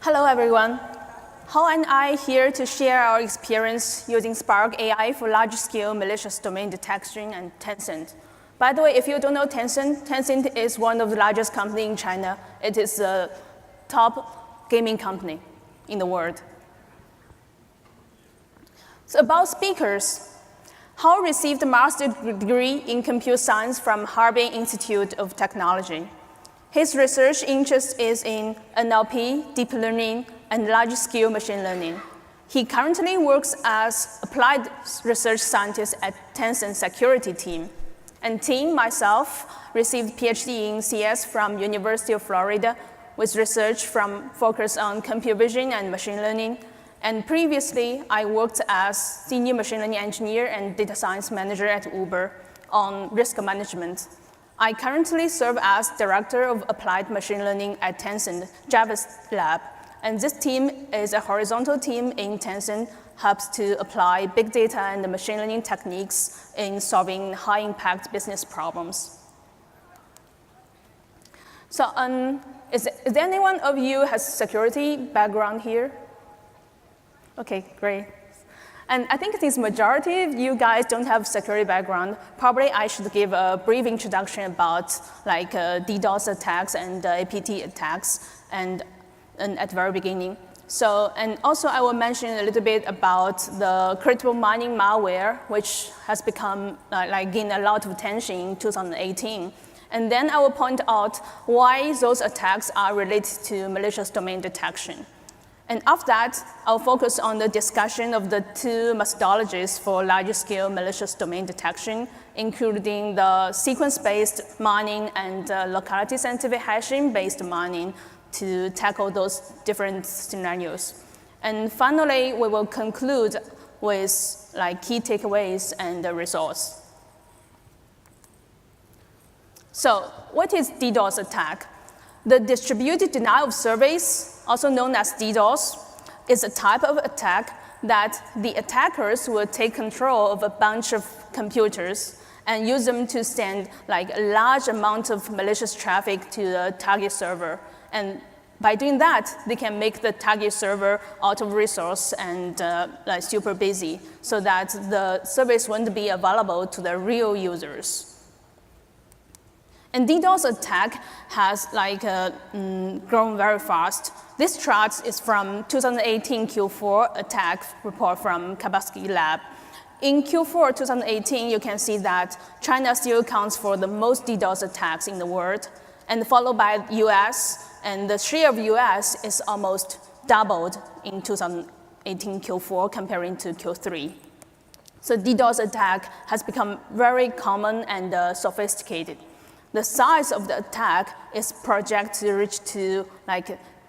Hello, everyone. Hao and I here to share our experience using Spark AI for large-scale malicious domain detection and Tencent. By the way, if you don't know Tencent, Tencent is one of the largest companies in China. It is the top gaming company in the world. So about speakers, Hao received a master's degree in computer science from Harbin Institute of Technology. His research interest is in NLP, deep learning, and large-scale machine learning. He currently works as applied research scientist at Tencent Security team. And Tim, myself, received PhD in CS from University of Florida with research focused on computer vision and machine learning. And previously, I worked as senior machine learning engineer and data science manager at Uber on risk management. I currently serve as Director of Applied Machine Learning at Tencent Java Lab. And this team is a horizontal team in Tencent, helps to apply big data and machine learning techniques in solving high-impact business problems. So is there anyone of you has security background here? OK, great. And I think this majority of you guys don't have security background. Probably I should give a brief introduction about DDoS attacks and APT attacks and at the very beginning. So, and also I will mention a little bit about the crypto mining malware, which has become gained a lot of attention in 2018. And then I will point out why those attacks are related to malicious domain detection. And after that, I'll focus on the discussion of the two methodologies for large-scale malicious domain detection, including the sequence-based mining and locality-scientific hashing-based mining to tackle those different scenarios. And finally, we will conclude with key takeaways and the results. So what is DDoS attack? The distributed denial of service, also known as DDoS, is a type of attack that the attackers will take control of a bunch of computers and use them to send a large amount of malicious traffic to the target server. And by doing that, they can make the target server out of resource and super busy so that the service won't be available to the real users. And DDoS attack has grown very fast. This chart is from 2018 Q4 attack report from Kaspersky Lab. In Q4 2018, you can see that China still accounts for the most DDoS attacks in the world, and followed by US, and the share of US is almost doubled in 2018 Q4 comparing to Q3. So DDoS attack has become very common and sophisticated. The size of the attack is projected to reach to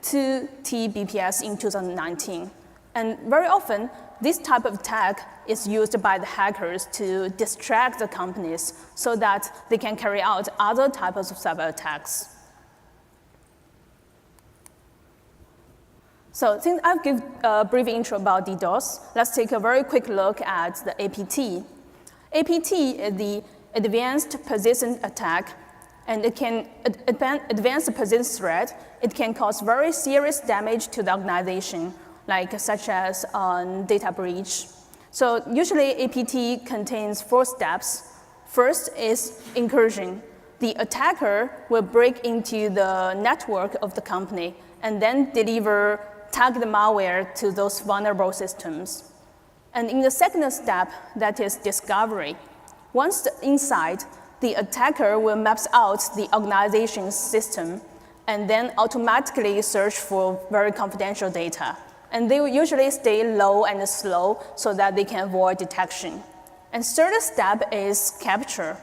2 Tbps in 2019. And very often, this type of attack is used by the hackers to distract the companies so that they can carry out other types of cyber attacks. So since I've given a brief intro about DDoS, let's take a very quick look at the APT. APT is the Advanced Persistent Attack, and it can advance the persistent threat. It can cause very serious damage to the organization, such as data breach. So usually APT contains 4 steps. First is incursion. The attacker will break into the network of the company and then deliver targeted malware to those vulnerable systems. And in the second step, that is discovery. Once inside, the attacker will map out the organization's system and then automatically search for very confidential data. And they will usually stay low and slow so that they can avoid detection. And third step is capture.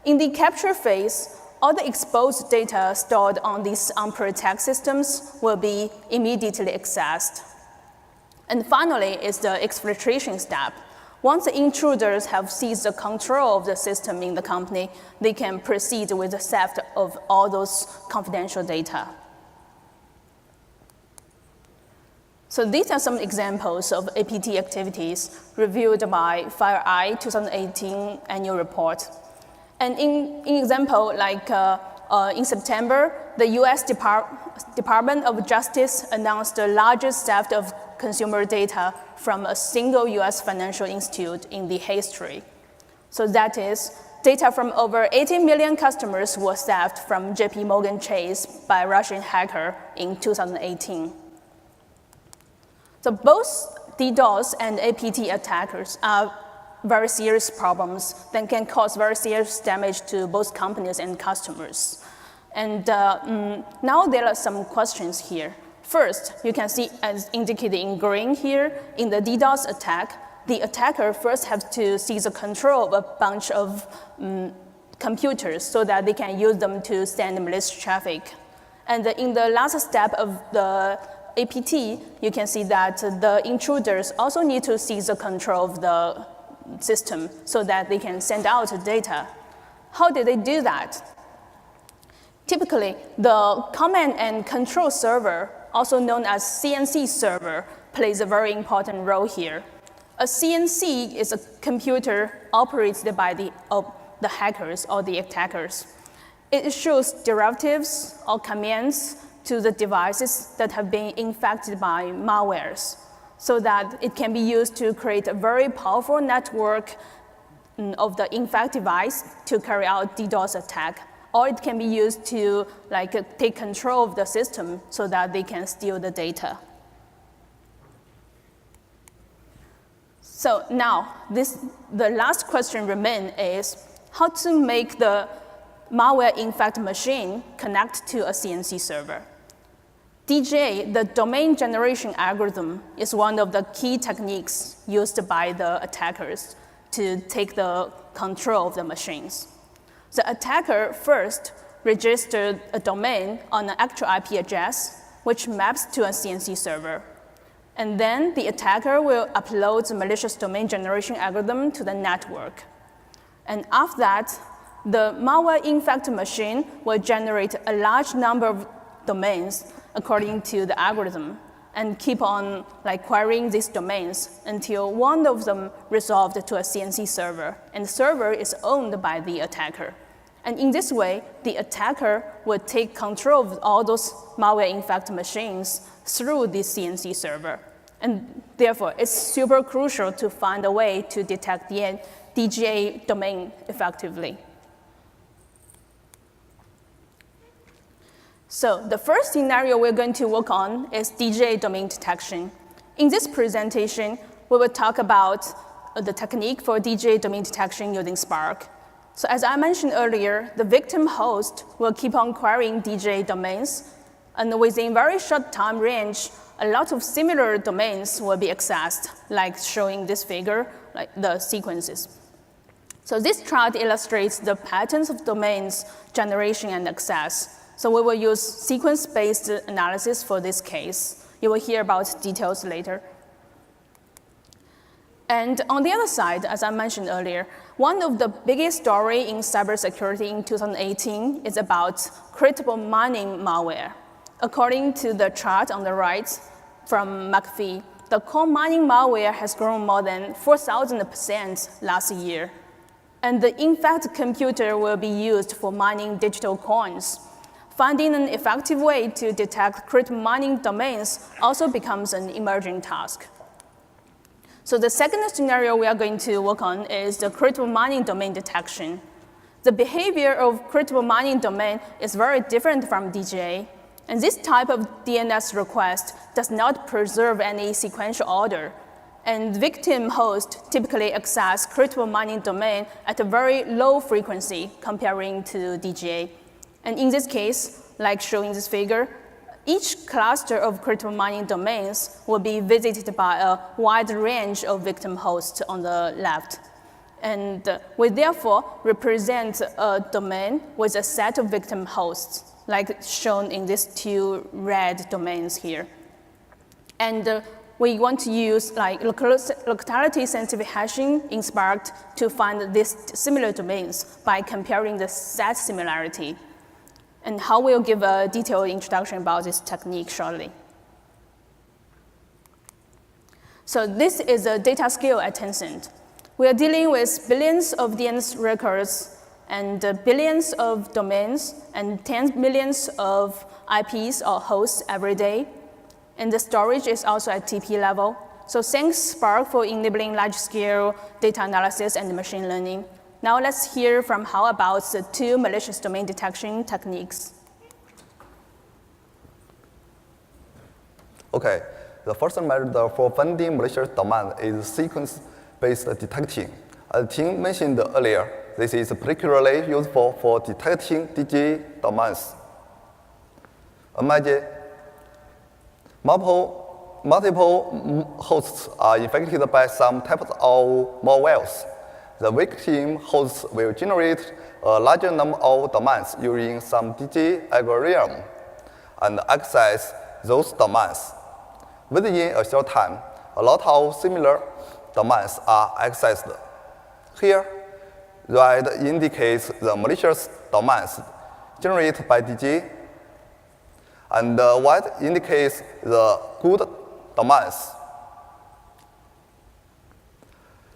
In the capture phase, all the exposed data stored on these unprotected systems will be immediately accessed. And finally is the exfiltration step. Once the intruders have seized the control of the system in the company, they can proceed with the theft of all those confidential data. So these are some examples of APT activities reviewed by FireEye 2018 annual report. And in example, In September, the US Department of Justice announced the largest theft of consumer data from a single US financial institute in the history. So that is, data from over 18 million customers was theft from JP Morgan Chase by a Russian hacker in 2018. So both DDoS and APT attackers are very serious problems that can cause very serious damage to both companies and customers. And now there are some questions here. First, you can see as indicated in green here, in the DDoS attack, the attacker first has to seize the control of a bunch of computers so that they can use them to send malicious traffic. And in the last step of the APT, you can see that the intruders also need to seize the control of the system so that they can send out data. How did they do that? Typically, the command and control server, also known as CNC server, plays a very important role here. A CNC is a computer operated by the hackers or the attackers. It issues directives or commands to the devices that have been infected by malwares, so that it can be used to create a very powerful network of the infected device to carry out DDoS attack, or it can be used to take control of the system so that they can steal the data. So now, the last question remains is how to make the malware-infected machine connect to a CNC server. DGA, the domain generation algorithm, is one of the key techniques used by the attackers to take the control of the machines. The attacker first registered a domain on an actual IP address, which maps to a CNC server. And then the attacker will upload the malicious domain generation algorithm to the network. And after that, the malware-infected machine will generate a large number of domains according to the algorithm and keep on querying these domains until one of them resolved to a CNC server, and the server is owned by the attacker. And in this way, the attacker will take control of all those malware-infected machines through the CNC server. And therefore, it's super crucial to find a way to detect the DGA domain effectively. So the first scenario we're going to work on is DGA domain detection. In this presentation, we will talk about the technique for DGA domain detection using Spark. So as I mentioned earlier, the victim host will keep on querying DGA domains, and within very short time range, a lot of similar domains will be accessed, like showing this figure, like the sequences. So this chart illustrates the patterns of domains generation and access. So we will use sequence-based analysis for this case. You will hear about details later. And on the other side, as I mentioned earlier, one of the biggest stories in cybersecurity in 2018 is about crypto mining malware. According to the chart on the right from McAfee, the core mining malware has grown more than 4,000% last year. And the infected computer will be used for mining digital coins. Finding an effective way to detect crypto mining domains also becomes an emerging task. So the second scenario we are going to work on is the crypto mining domain detection. The behavior of crypto mining domain is very different from DGA. And this type of DNS request does not preserve any sequential order. And victim host typically access crypto mining domain at a very low frequency comparing to DGA. And in this case, like showing this figure, each cluster of crypto mining domains will be visited by a wide range of victim hosts on the left. And we therefore represent a domain with a set of victim hosts, like shown in these two red domains here. And we want to use locality-sensitive hashing in Spark to find these similar domains by comparing the set similarity. And how we'll give a detailed introduction about this technique shortly. So this is a data scale at Tencent. We are dealing with billions of DNS records and billions of domains and tens millions of IPs or hosts every day. And the storage is also at TP level. So thanks Spark for enabling large-scale data analysis and machine learning. Now let's hear from how about the two malicious domain detection techniques. Okay, the first method for finding malicious domain is sequence-based detecting. As Tim mentioned earlier, this is particularly useful for detecting DGA domains. Imagine multiple hosts are infected by some types of malwares. The victim hosts will generate a larger number of domains using some DGA algorithm and access those domains. Within a short time, a lot of similar domains are accessed. Here, red indicates the malicious domains generated by DGA, and white indicates the good domains.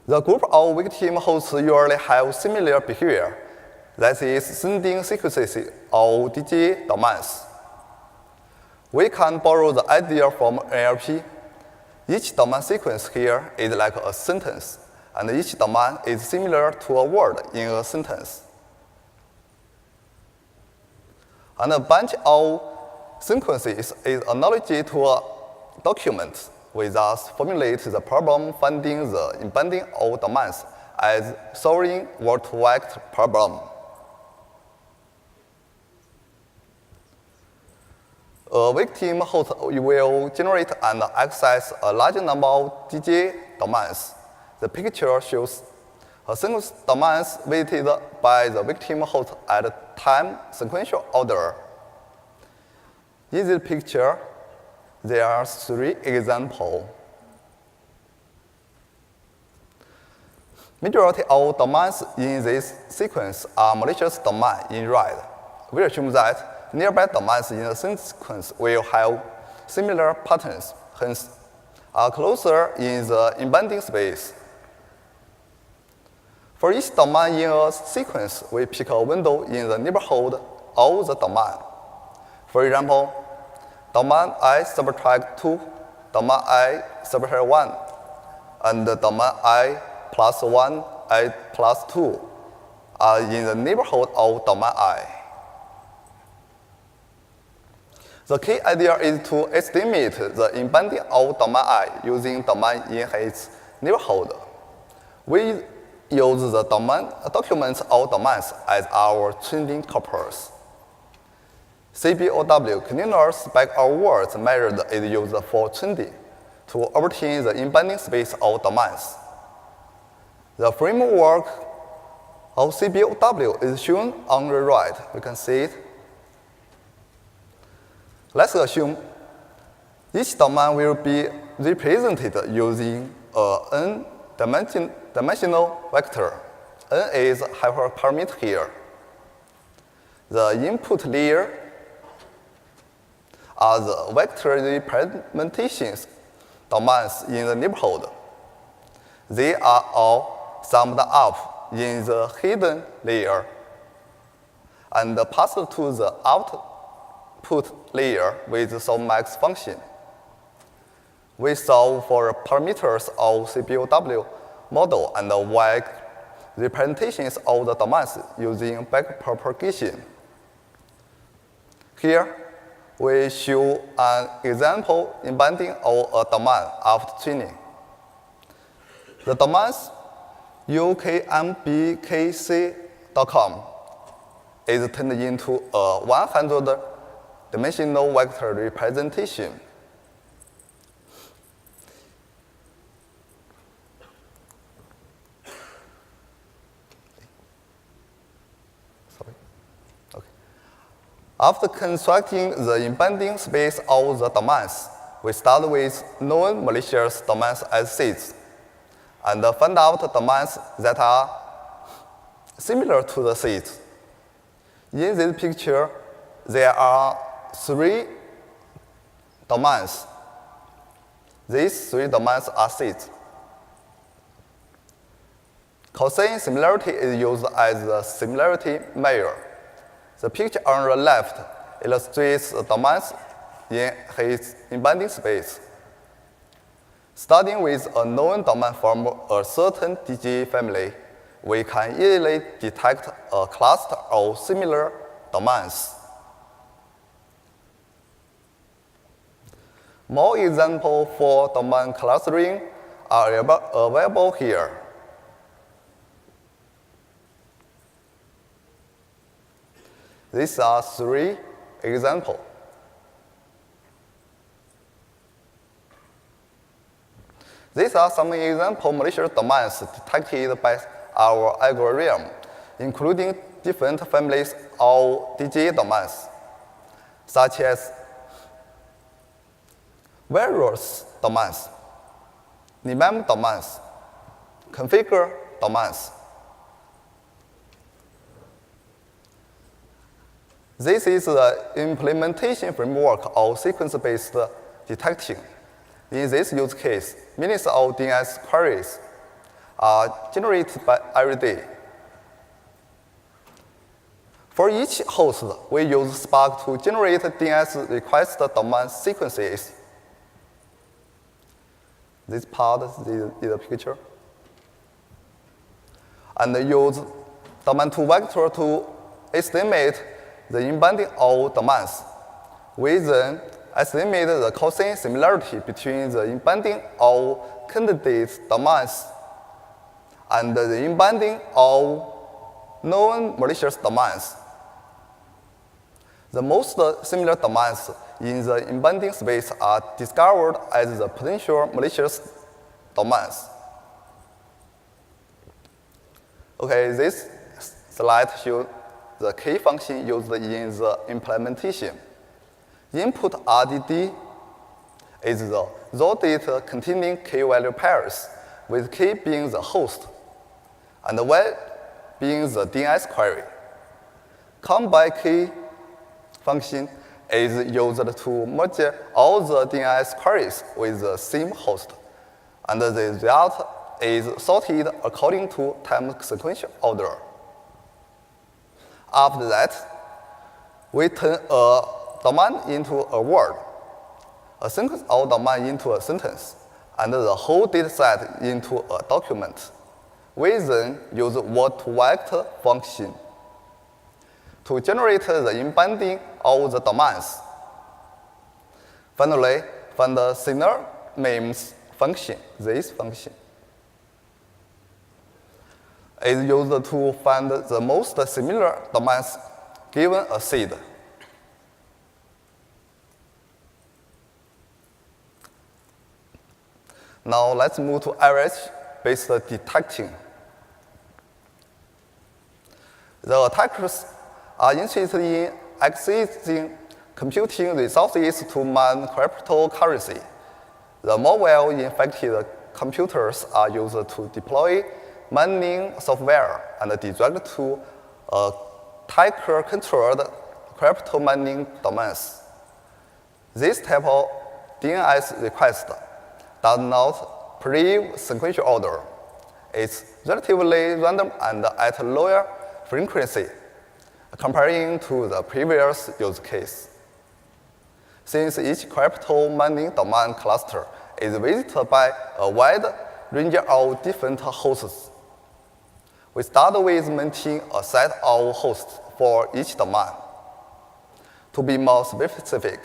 The group of victim hosts usually have similar behavior, that is, sending sequences of DGA domains. We can borrow the idea from NLP. Each domain sequence here is like a sentence, and each domain is similar to a word in a sentence. And a bunch of sequences is analogy to a document. We thus formulate the problem finding the embedding of domains as solving word-to-vec problem. A victim host will generate and access a large number of DGA domains. The picture shows a single domains visited by the victim host at time sequential order. In this picture, there are 3 examples. Majority of domains in this sequence are malicious domains in red. We assume that nearby domains in the sequence will have similar patterns, hence are closer in the embedding space. For each domain in a sequence, we pick a window in the neighborhood of the domain. For example, domain I subtract 2, domain I subtract 1, and domain I plus 1, I plus 2 are in the neighborhood of domain I. The key idea is to estimate the embedding of domain I using domain in its neighborhood. We use the documents of domains as our training corpus. CBOW, continuous spec of words measured, is used for training to obtain the embedding space of domains. The framework of CBOW is shown on the right. You can see it. Let's assume each domain will be represented using an n-dimensional vector. N is hyperparameter here. The input layer are the vector representations domains in the neighborhood. They are all summed up in the hidden layer and passed to the output layer with the softmax function. We solve for parameters of CBOW model and VEC representations of the domains using backpropagation. Here, we show an example embedding of a domain after training. The domains ukmbkc.com is turned into a 100-dimensional vector representation. After constructing the embedding space of the domains, we start with known malicious domains as seeds and find out domains that are similar to the seeds. In this picture, there are 3 domains. These 3 domains are seeds. Cosine similarity is used as the similarity measure. The picture on the left illustrates the domains in his embedding space. Starting with a known domain from a certain DGA family, we can easily detect a cluster of similar domains. More examples for domain clustering are available here. These are 3 examples. These are some example malicious domains detected by our algorithm, including different families of DGA domains, such as various domains, name domains, configure domains. This is the implementation framework of sequence-based detection. In this use case, millions of DNS queries are generated every day. For each host, we use Spark to generate DNS request domain sequences. This part is the picture. And use Domain2Vec to estimate the embedding of domains. We then estimate the cosine similarity between the embedding of candidate domains and the embedding of known malicious domains. The most similar domains in the embedding space are discovered as the potential malicious domains. Okay, this slide shows the key function used in the implementation. Input RDD is the raw data containing key-value pairs, with key being the host and y being the DNS query. Come by key function is used to merge all the DNS queries with the same host, and the result is sorted according to time sequential order. After that, we turn a domain into a word, a sequence of domain into a sentence, and the whole dataset into a document. We then use word-to-vec function to generate the embedding of the domains. Finally, find the synonyms function, this function is used to find the most similar domains given a seed. Now let's move to average-based detecting. The attackers are interested in accessing computing resources to mine cryptocurrency. The malware-infected computers are used to deploy mining software and direct to attacker-controlled crypto mining domains. This type of DNS request does not preserve sequential order. It's relatively random and at lower frequency, comparing to the previous use case. Since each crypto mining domain cluster is visited by a wide range of different hosts, we start with maintaining a set of hosts for each domain. To be more specific,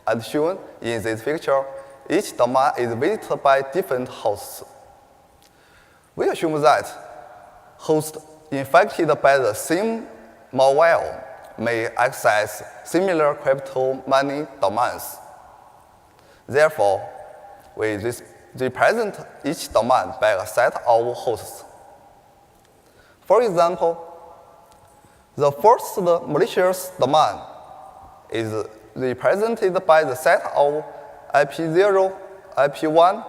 as shown in this picture, each domain is visited by different hosts. We assume that hosts infected by the same malware may access similar crypto mining domains. Therefore, we represent each domain by a set of hosts. For example, the first malicious domain is represented by the set of IP0, IP1,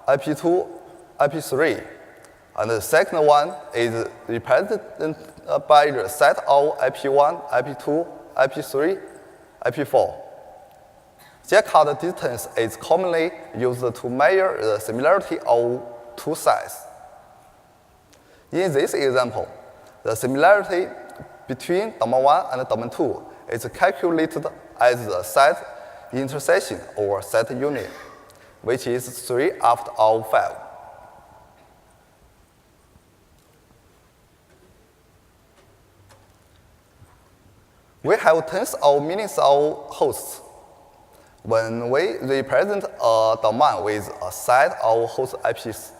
IP2, IP3, and the second one is represented by the set of IP1, IP2, IP3, IP4. Jaccard distance is commonly used to measure the similarity of two sites. In this example, the similarity between domain1 and domain2 is calculated as the set intersection or set union, which is 3 out of 5. We have tens of millions of hosts. When we represent a domain with a set of host IPs,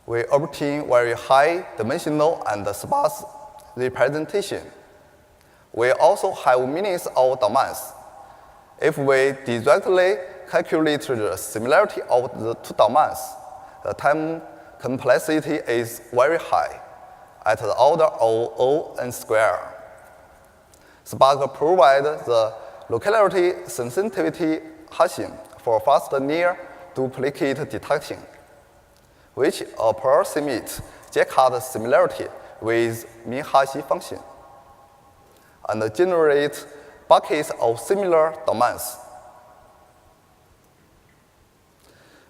we obtain very high dimensional and sparse representation. We also have millions of domains. If we directly calculate the similarity of the two domains, the time complexity is very high, at the order of O(n squared). Spark provides the locality sensitivity hashing for fast near duplicate detection, which approximates Jaccard similarity with Minhash function, and generates buckets of similar domains.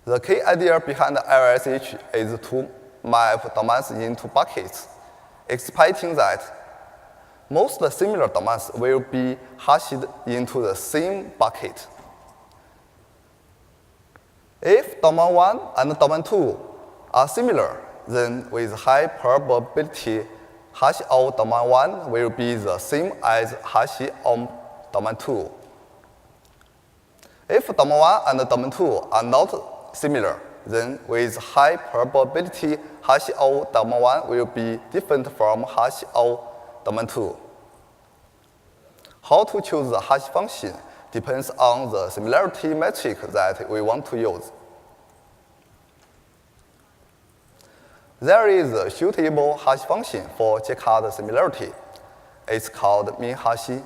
The key idea behind LSH is to map domains into buckets, expecting that most similar domains will be hashed into the same bucket. If domain1 and domain2 are similar, then with high probability, hash of domain1 will be the same as hash of domain2. If domain1 and domain2 are not similar, then with high probability, hash of domain1 will be different from hash of domain2. How to choose the hash function depends on the similarity metric that we want to use. There is a suitable hash function for Jaccard similarity. It's called Minhash.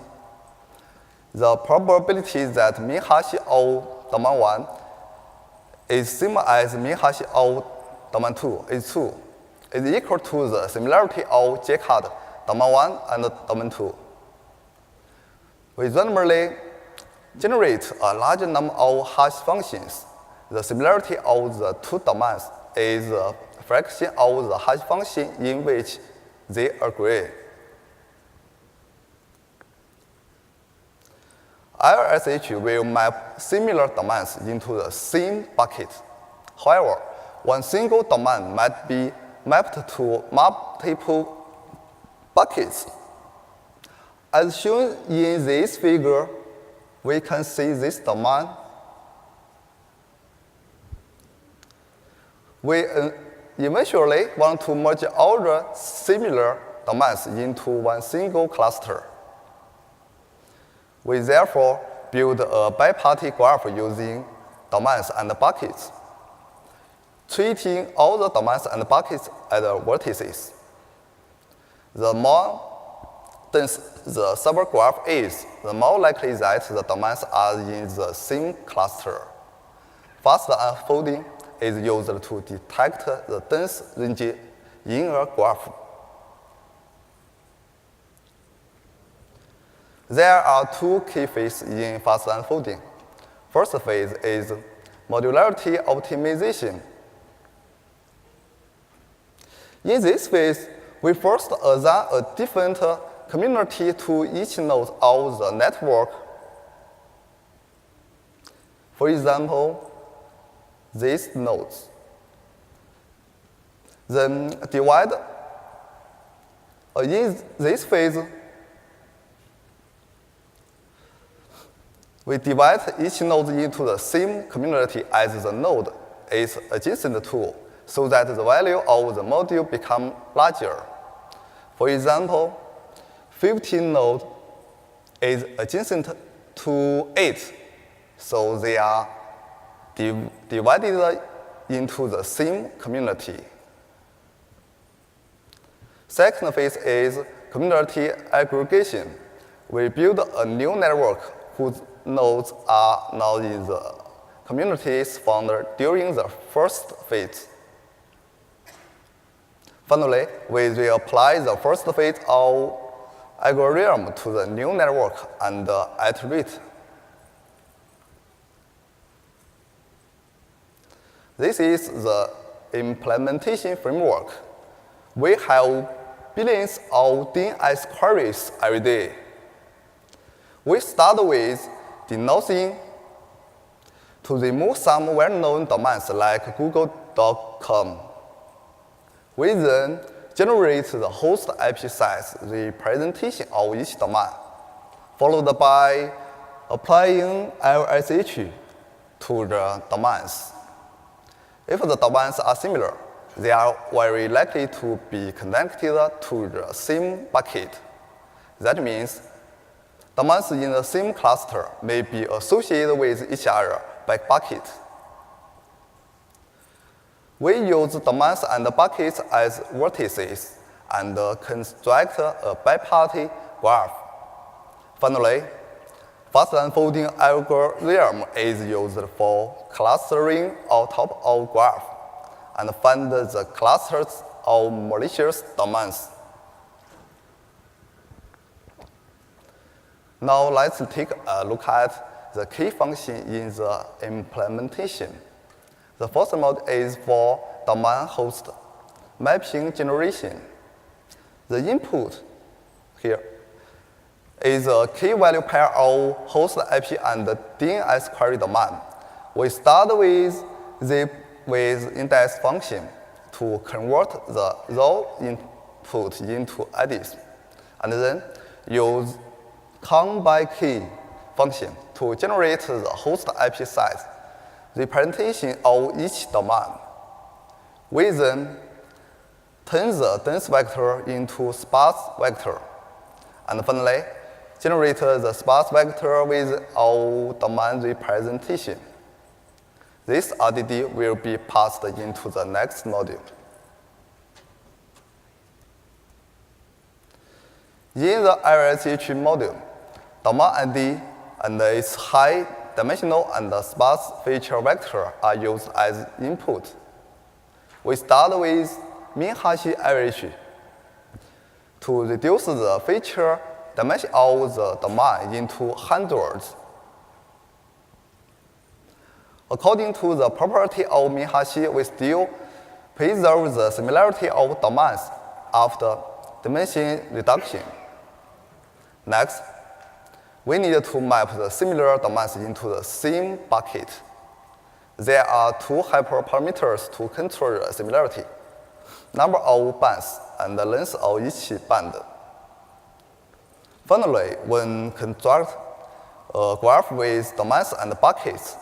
The probability that Minhash of domain1 is same as Minhash of domain2 is 2, is equal to the similarity of Jaccard domain1 and domain2. We randomly generate a large number of hash functions. The similarity of the two domains is a fraction of the hash function in which they agree. LSH will map similar domains into the same bucket. However, one single domain might be mapped to multiple buckets. As shown in this figure, we can see this domain. We eventually want to merge all the similar domains into one single cluster. We therefore build a bipartite graph using domains and buckets, treating all the domains and buckets as vertices. The more dense the server graph is, the more likely that the domains are in the same cluster. FastUnfolding is used to detect the dense range in a graph. There are two key phases in FastUnfolding. First phase is modularity optimization. In this phase, we first assign a different community to each node of the network. For example, these nodes. Then divide. In this phase, we divide each node into the same community as the node is adjacent to, so that the value of the module becomes larger. For example, 15 node is adjacent to 8, so they are divided into the same community. Second phase is community aggregation. We build a new network whose nodes are now in the communities found during the first phase. Finally, we reapply the first phase of algorithm to the new network and iterate. This is the implementation framework. We have billions of DNS queries every day. We start with DDoSing to remove some well-known domains like google.com. We then generate the host IP size representation of each domain, followed by applying LSH to the domains. If the domains are similar, they are very likely to be connected to the same bucket. That means domains in the same cluster may be associated with each other by bucket. We use domains and buckets as vertices and construct a bipartite graph. Finally, FastUnfolding algorithm is used for clustering on top of graph and find the clusters of malicious domains. Now let's take a look at the key function in the implementation. The first mode is for domain host mapping generation. The input here is a key value pair of host IP and DNS query domain. We start with the index function to convert the raw input into IDs, and then use count by key function to generate the host IP size representation of each domain. We then turn the dense vector into sparse vector, and finally generate the sparse vector with our domain representation. This RDD will be passed into the next module. In the LSH module, domain ID and its high-dimensional and sparse feature vector are used as input. We start with Minhash average to reduce the feature dimension of the domain into hundreds. According to the property of Minhash, we still preserve the similarity of domains after dimension reduction. Next, we need to map the similar domains into the same bucket. There are two hyperparameters to control the similarity: number of bands and the length of each band. Finally, when construct a graph with domains and buckets,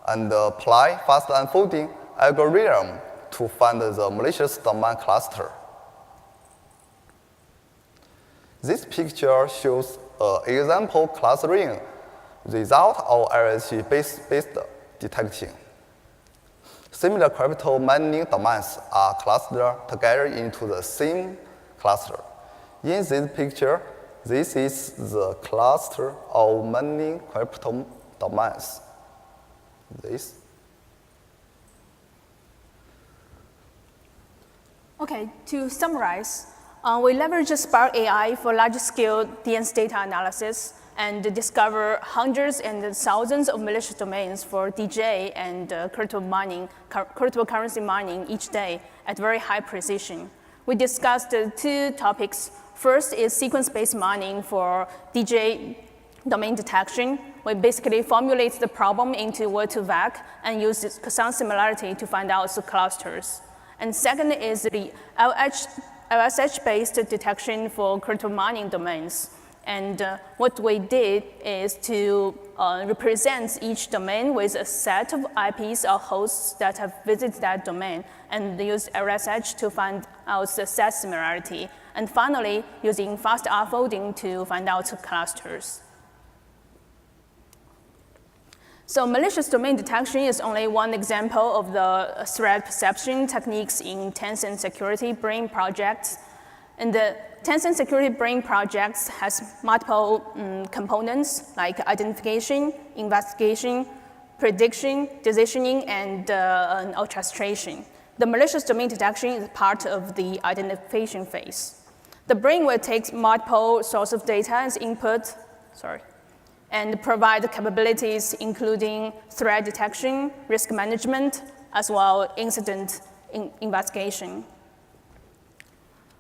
and apply FastUnfolding algorithm to find the malicious domain cluster. This picture shows an example clustering result of LSH-based detection. Similar crypto mining domains are clustered together into the same cluster. In this picture, this is the cluster of mining crypto domains. Okay, to summarize, we leverage Spark AI for large-scale DNS data analysis and discover hundreds and thousands of malicious domains for DGA and cryptocurrency mining each day at very high precision. We discussed two topics. First is sequence-based mining for DGA domain detection. We basically formulate the problem into Domain2Vec and use some similarity to find out the clusters. And second is the LSH-based detection for crypto mining domains. And what we did is to represent each domain with a set of IPs or hosts that have visited that domain, and use LSH to find out the set similarity. And finally, using FastUnfolding to find out the clusters. So malicious domain detection is only one example of the threat perception techniques in Tencent Security Brain projects. And the Tencent Security Brain projects has multiple components like identification, investigation, prediction, decisioning, and orchestration. The malicious domain detection is part of the identification phase. The brain will take multiple sources of data as input, and provide capabilities including threat detection, risk management, as well as incident investigation.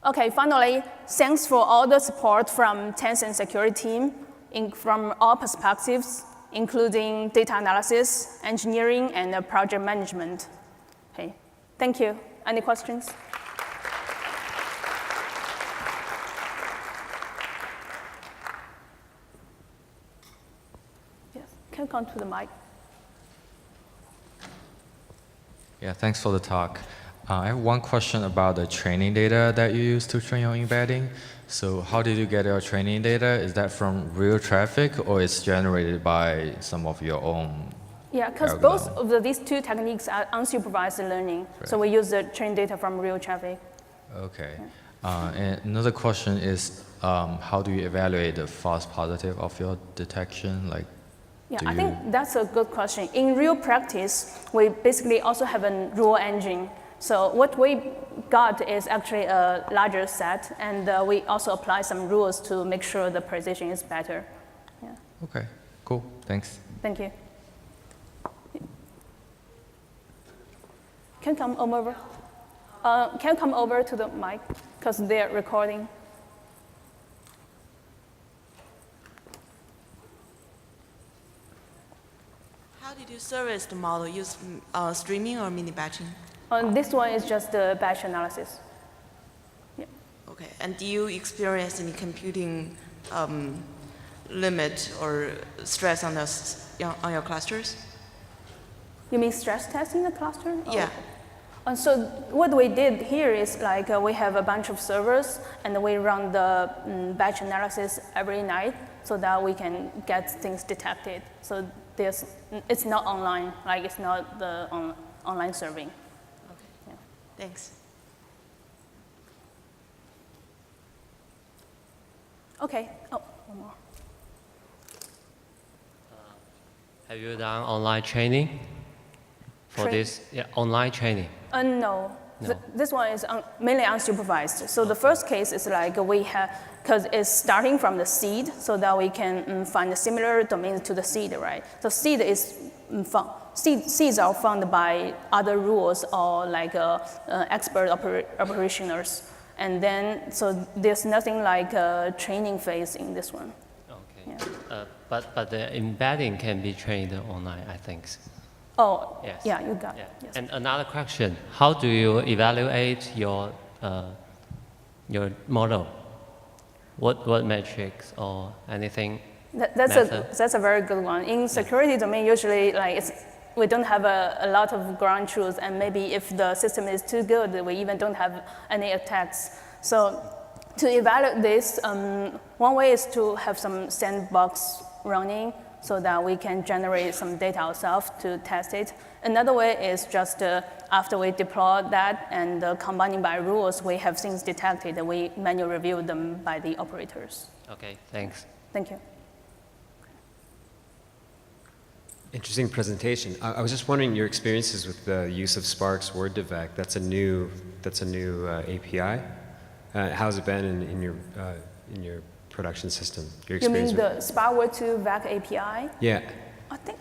Okay, finally, thanks for all the support from Tencent Security team from all perspectives, including data analysis, engineering, and project management. Okay, thank you. Any questions? Yes, can you come to the mic? Yeah, thanks for the talk. I have one question about the training data that you use to train your embedding. So how did you get your training data? Is that from real traffic or it's generated by some of your own? Yeah, because both of these two techniques are unsupervised learning. Right. So we use the training data from real traffic. Okay. Yeah. And another question is, how do you evaluate the false positive of your detection? Like, yeah, I think that's a good question. In real practice, we basically also have a rule engine. So what we got is actually a larger set, and we also apply some rules to make sure the precision is better. Yeah. Okay, cool, thanks. Thank you. Can you come over? Can you come over to the mic, because they're recording. How did you service the model? Use streaming or mini batching? This one is just the batch analysis. Yeah. Okay, and do you experience any computing limit or stress on your clusters? You mean stress testing the cluster? Yeah. And so what we did here is like we have a bunch of servers and we run the batch analysis every night so that we can get things detected. So it's not online, like it's not the online serving. Thanks. Okay. Oh, one more. Have you done online training for this? Yeah, online training. No. This one is mainly unsupervised. So the first case is like we have, because it's starting from the seed, so that we can find similar domains to the seed, right? So seed is found. Seeds are found by other rules or like expert operationers. And then, so there's nothing like a training phase in this one. Okay. Yeah. But the embedding can be trained online, I think. Oh, yes. Yeah, you got it. Yeah. Yes. And another question, how do you evaluate your model? What metrics or anything? That's a very good one. In security domain, usually like we don't have a lot of ground truth, and maybe if the system is too good, we even don't have any attacks. So to evaluate this, one way is to have some sandbox running so that we can generate some data ourselves to test it. Another way is just after we deploy that and combining by rules, we have things detected and we manually review them by the operators. Okay, thanks. Thank you. Interesting presentation. I was just wondering your experiences with the use of Spark's Word2Vec. That's a new API. How's it been in your production system? Your experience? You mean the Spark Word2Vec API? Yeah. I think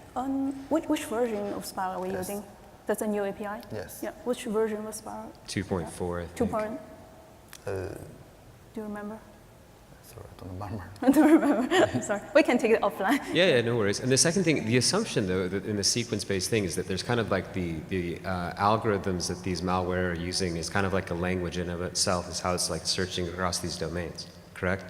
which version of Spark are we using? That's a new API. Yes. Yeah. Which version was Spark? 2.4. 2. Do you remember? Sorry, I don't remember. I don't remember. Sorry. We can take it offline. Yeah, no worries. And the second thing, the assumption though, that in the sequence-based thing is that there's kind of like the algorithms that these malware are using is kind of like a language in of itself, is how it's like searching across these domains, correct?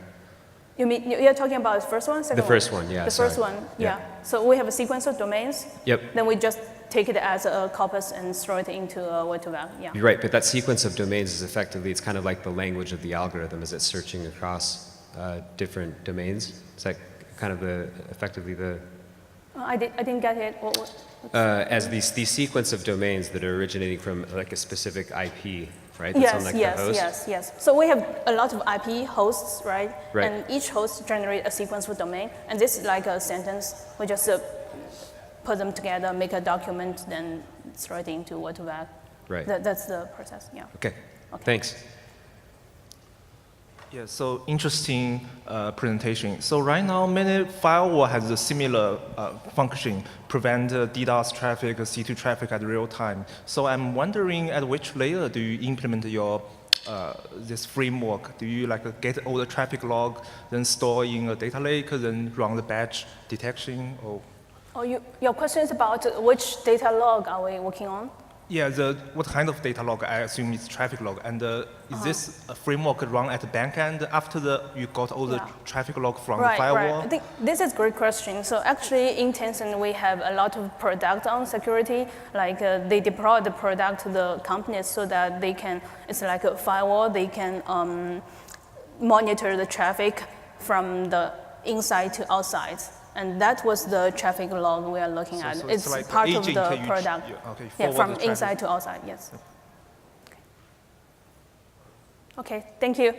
You mean you're talking about the first one, second one? The first one, yeah. The first one, yeah. So we have a sequence of domains. Yep. Then we just take it as a corpus and throw it into a Word2Vec. Yeah. You're right, but that sequence of domains is effectively, it's kind of like the language of the algorithm as it's searching across different domains. Is that kind of effectively the? I didn't get it. As these sequence of domains that are originating from like a specific IP, right? That's on, like, the host? Yes. So we have a lot of IP hosts, right? Right. And each host generates a sequence of domain, and this is like a sentence. We just put them together, make a document, then throw it into Word2Vec. Right. That's the process. Yeah. Okay. Thanks. Yeah, so interesting presentation. So right now, many firewall has a similar function, prevent DDoS traffic, C2 traffic at real time. So I'm wondering at which layer do you implement your this framework? Do you like get all the traffic log, then store in a data lake, then run the batch detection? Or Oh, your question is about which data log are we working on? yeah, what kind of data log? I assume it's traffic log. And is this a framework run at the back end after you got all the traffic log from the firewall? Right. I think this is a great question. So actually in Tencent, we have a lot of product on security. Like they deploy the product to the companies so that they can, it's like a firewall, they can monitor the traffic from the inside to outside. And that was the traffic log we are looking at. It's like part of the product. Okay, from the inside to outside, yes. Okay, thank you.